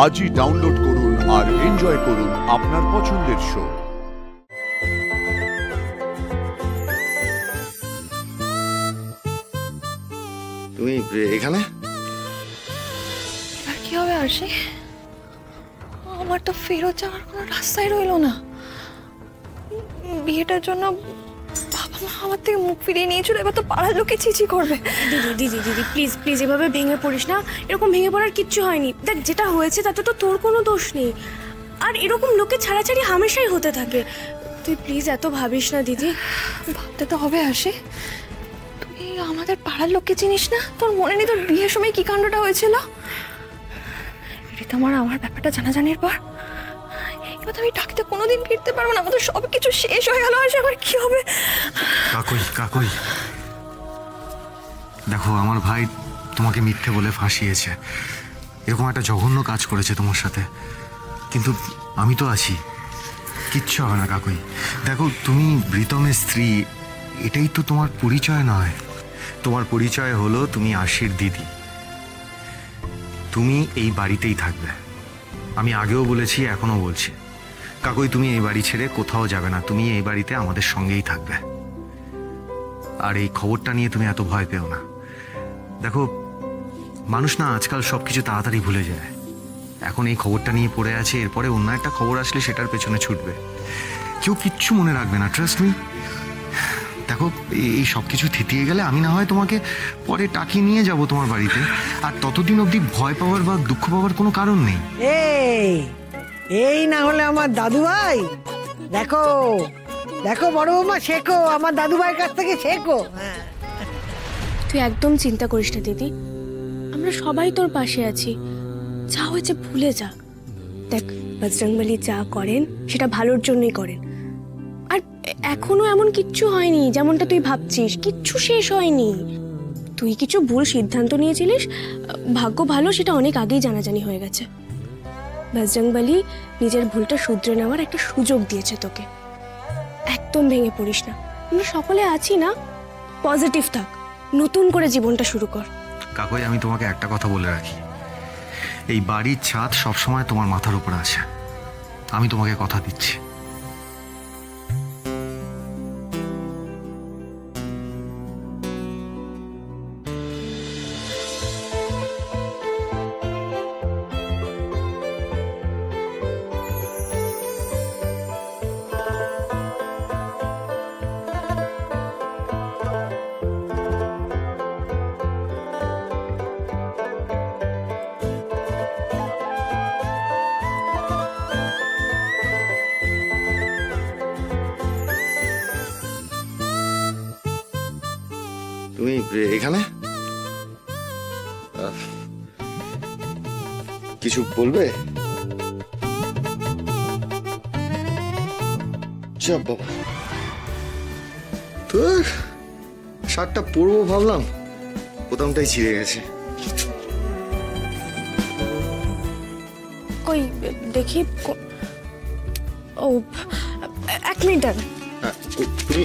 আজই ডাউনলোড করুন আর এনজয় করুন আপনার পছন্দের শো। তুমি এখানে? আর কি হবে আরশি? আমার তো ফেরত যাওয়ার কোনো রাস্তাই রইলো না। বিয়েটার জন্য বাবা মা আমার থেকে মুখ ফিরিয়ে নিয়েছিল, এবার তো পাড়ার লোকে চিচি করবে। দিদি দিদি দিদি প্লিজ প্লিজ এভাবে ভেঙে পড়িস না। এরকম ভেঙে পড়ার কিচ্ছু হয়নি। দেখ যেটা হয়েছে তাতে তো তোর কোনো দোষ নেই, আর এরকম লোকে ছাড়াছাড়ি হামেশাই হতে থাকে। তুই প্লিজ এত ভাবিস না দিদি। ভাবতে তো হবে আরশি, তুই আমাদের পাড়ার লোককে চিনিস না? তোর মনে নেই তোর বিয়ের সময় কি কাণ্ডটা হয়েছিল? রীতম আর আমার ব্যাপারটা জানাজানির পর এবার আমি ডাকতে কোনোদিন ফিরতে পারবো না। আমাদের সব কিছু শেষ হয়ে গেল। আর আমার কি হবে? কাকুই কাকুই দেখো, আমার ভাই তোমাকে মিথ্যে বলে ফাঁসিয়েছে, এরকম একটা জঘন্য কাজ করেছে তোমার সাথে, কিন্তু আমি তো আছি, কিচ্ছু হবে না কাকুই। দেখো তুমি রীতমের স্ত্রী, এটাই তো তোমার পরিচয় নয়। তোমার পরিচয় হলো তুমি আশির দিদি। তুমি এই বাড়িতেই থাকবে, আমি আগেও বলেছি এখনো বলছি। কাকুই তুমি এই বাড়ি ছেড়ে কোথাও যাবে না, তুমি এই বাড়িতে আমাদের সঙ্গেই থাকবে। আর এই খবরটা নিয়ে তুমি এত ভয় পেও না। দেখো মানুষ না আজকাল সবকিছু তাড়াতাড়ি ভুলে যায়। এখন এই খবরটা নিয়ে পড়ে আছে, এরপরে অন্য একটা খবর আসলে সেটার পেছনে ছুটবে, কেউ কিচ্ছু মনে রাখবে না, ট্রাস্ট মি। দেখো এই সব কিছু থিতিয়ে গেলে আমি না হয় তোমাকে পরে টাকিয়ে নিয়ে যাব তোমার বাড়িতে, আর ততদিন অবধি ভয় পাওয়ার বা দুঃখ পাওয়ার কোনো কারণ নেই। এই না হলে আমার দাদু ভাই, দেখো দেখো বড় বৌমা, শেখো আমার দাদু ভাইয়ের কাছ থেকে শেখো। তুই একদম চিন্তা করিস না দিদি, আমরা সবাই তোর পাশে আছি। যা হয়েছে ভুলে যা। দেখ বজরংবলী যা করেন সেটা ভালোর জন্যই করেন, আর এখনো এমন কিচ্ছু হয়নি যেমনটা তুই ভাবছিস, কিচ্ছু শেষ হয়নি। তুই কিছু ভুল সিদ্ধান্ত নিয়েছিলিস, ভাগ্য ভালো সেটা অনেক আগেই জানাজানি হয়ে গেছে। বজরংবলী নিজের ভুলটা শুধরে নেওয়ার একটা সুযোগ দিয়েছে তোকে। একদম ভেঙে পড়িস না, আমরা সকলে আছি না, পজিটিভ থাক, নতুন করে জীবনটা শুরু কর। কাকুই আমি তোমাকে একটা কথা বলে রাখি, এই বাড়ির ছাদ সবসময় তোমার মাথার উপর আছে, আমি তোমাকে কথা দিচ্ছি। তুমি এখানে কিছু বলবে? বাবা তো শার্টটা পরবো ভাবলাম, বোতামটাই ছিঁড়ে গেছে। কই দেখি। ও এক মিনিট। তুমি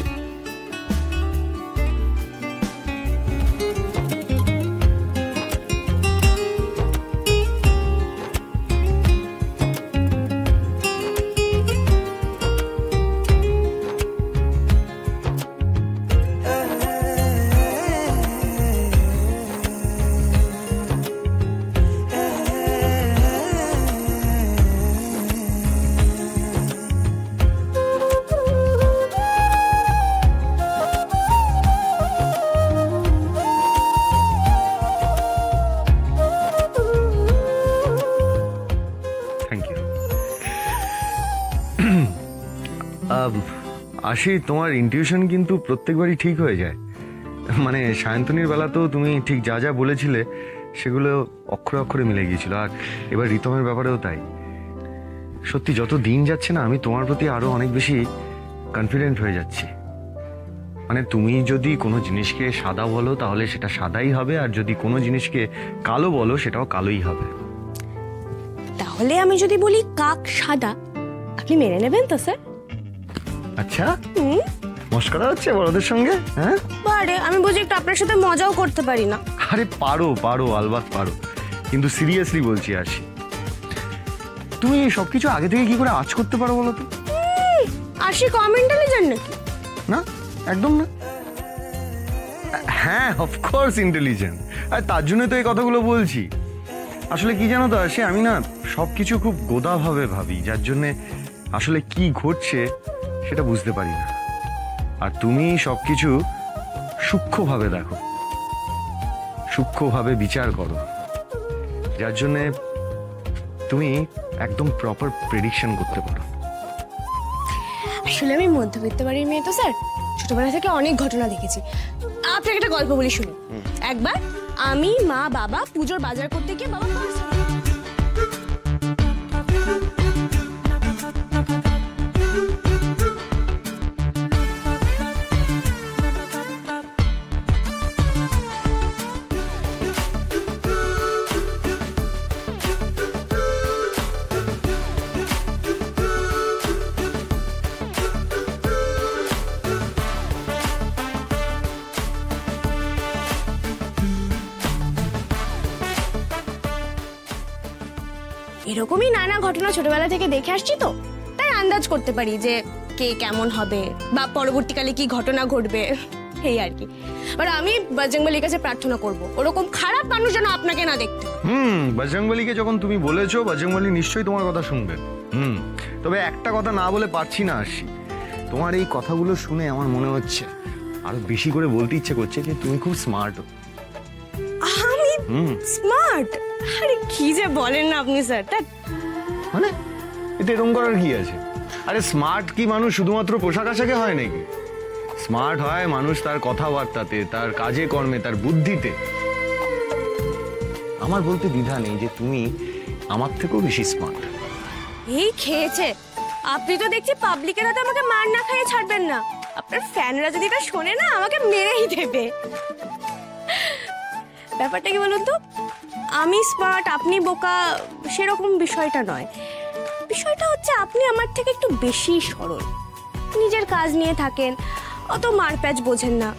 আশি, তোমার ইনটিউশন কিন্তু প্রত্যেকবারই ঠিক হয়ে যায়। মানে সায়ন্তনীর বেলাতেও তুমি ঠিক যা যা বলেছিলে সেগুলো অক্ষরে অক্ষরে মিলে গিয়েছিল, আর এবার রীতমের ব্যাপারেও তাই। সত্যি যত দিন যাচ্ছে না আমি তোমার প্রতি আরো অনেক বেশি কনফিডেন্ট হয়ে যাচ্ছি। মানে তুমি যদি কোনো জিনিসকে সাদা বলো তাহলে সেটা সাদাই হবে, আর যদি কোনো জিনিসকে কালো বলো সেটাও কালোই হবে। তাহলে আমি যদি বলি কাক সাদা, আপনি মেনে নেবেন তো স্যার? আচ্ছা, মস্করা হচ্ছে বড়দের সঙ্গে? হ্যাঁ বারে, আমি বুঝি একটু আপনার সাথে মজাও করতে পারি না। আরে পারো পারো, আলবাত পারো, কিন্তু সিরিয়াসলি বলছি আশি, তুমি সবকিছু আগে থেকে কি করে আজ করতে পারো বলো তো? আশি কমেন্টালি জান নাকি? না, একদম না। হ্যাঁ, অফকোর্স ইন্টেলিজেন্ট, আর তার জন্য তো এই কথাগুলো বলছি। আসলে কি জানো তো আসে, আমি না সবকিছু খুব গোদাভাবে ভাবি, যার জন্যে আসলে কি ঘটছে সেটা বুঝতে পারি না। আর তুমি সবকিছু সূক্ষ্মভাবে দেখো, সূক্ষ্মভাবে বিচার করো, যার জন্যে তুমি একদম প্রপার প্রেডিকশন করতে পারো। আসলে আমি মধ্যবিত্ত বাড়ির মেয়ে তো স্যার, ছোটবেলা থেকে অনেক ঘটনা দেখেছি। আপনাকে একটা গল্প বলি শুনুন। একবার আমি, মা, বাবা পুজোর বাজার করতে গিয়ে বাবা পার্স এরকমই নানা ঘটনা ছোটবেলা থেকে দেখে আসছি, তো তাই আন্দাজ করতে পারি যে কে কেমন হবে বা পরবর্তীকালে কি ঘটনা ঘটবে, এই আর কি। আর আমি বজরংবলীর কাছে প্রার্থনা করব ওরকম খারাপ মানুষ যেন আপনাকে না দেখতে। বজরংবলীকে যখন তুমি বলেছো, বজরংবলী নিশ্চয়ই তোমার কথা শুনবে। তবে একটা কথা না বলে পারছি না আসি, তোমার এই কথাগুলো শুনে আমার মনে হচ্ছে আরো বেশি করে বলতে ইচ্ছে করছে যে তুমি খুব স্মার্ট। আমি স্মার্ট? আরে কি যে বলেন না আপনি স্যার। মানে এতে এরকম করার কি আছে? আরে স্মার্ট কি মানুষ শুধুমাত্র পোশাক আশাকে হয় নাকি? স্মার্ট হয় মানুষ তার কথাবার্তাতে, তার কাজে কর্মে, তার বুদ্ধিতে। আমার বলতে দ্বিধা নেই যে তুমি আমার থেকেও বেশি স্মার্ট। এই খেয়েছে, আপনি তো দেখছি পাবলিকের হাতে আমাকে মার না খাইয়ে ছাড়বেন না। আপনার ফ্যানরা যদি এটা শোনে না, আমাকে মেরেই দেবে। ব্যাপারটা কি বলুন তো, আমি স্মার্ট আপনি বোকা সেরকম বিষয়টা নয়। বিষয়টা হচ্ছে আপনি আমার থেকে একটু বেশি সরল, নিজের কাজ নিয়ে থাকেন, অত মারপ্যাচ বোঝেন না।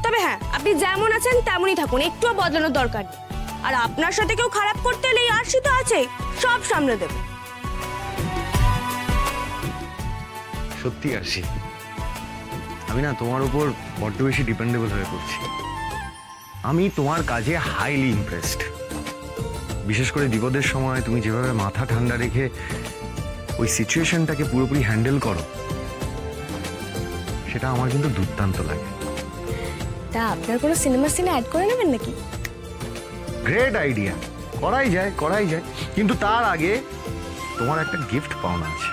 তবে হ্যাঁ, আপনি যেমন আছেন তেমনই থাকুন, একটুও বদলানোর দরকার নেই। আর আপনার সাথে কেউ খারাপ করতে এলে আরশি তো আছে, সব সামলে দেবে। সত্যি আসি, আমি না তোমার উপর বড্ড বেশি ডিপেন্ডেবল হয়ে পড়ছি। আমি তোমার কাজে হাইলি ইমপ্রেসড। বিশেষ করে বিপদের সময় তুমি যেভাবে মাথা ঠান্ডা রেখে ওই সিচুয়েশনটাকে পুরোপুরি হ্যান্ডেল করো, সেটা আমার কিন্তু দুর্দান্ত লাগে। তা আপনার কোনো সিনেমা সিনে অ্যাড করে নেবেন নাকি? গ্রেট আইডিয়া, করাই যায়। কিন্তু তার আগে তোমার একটা গিফট পাওনা আছে।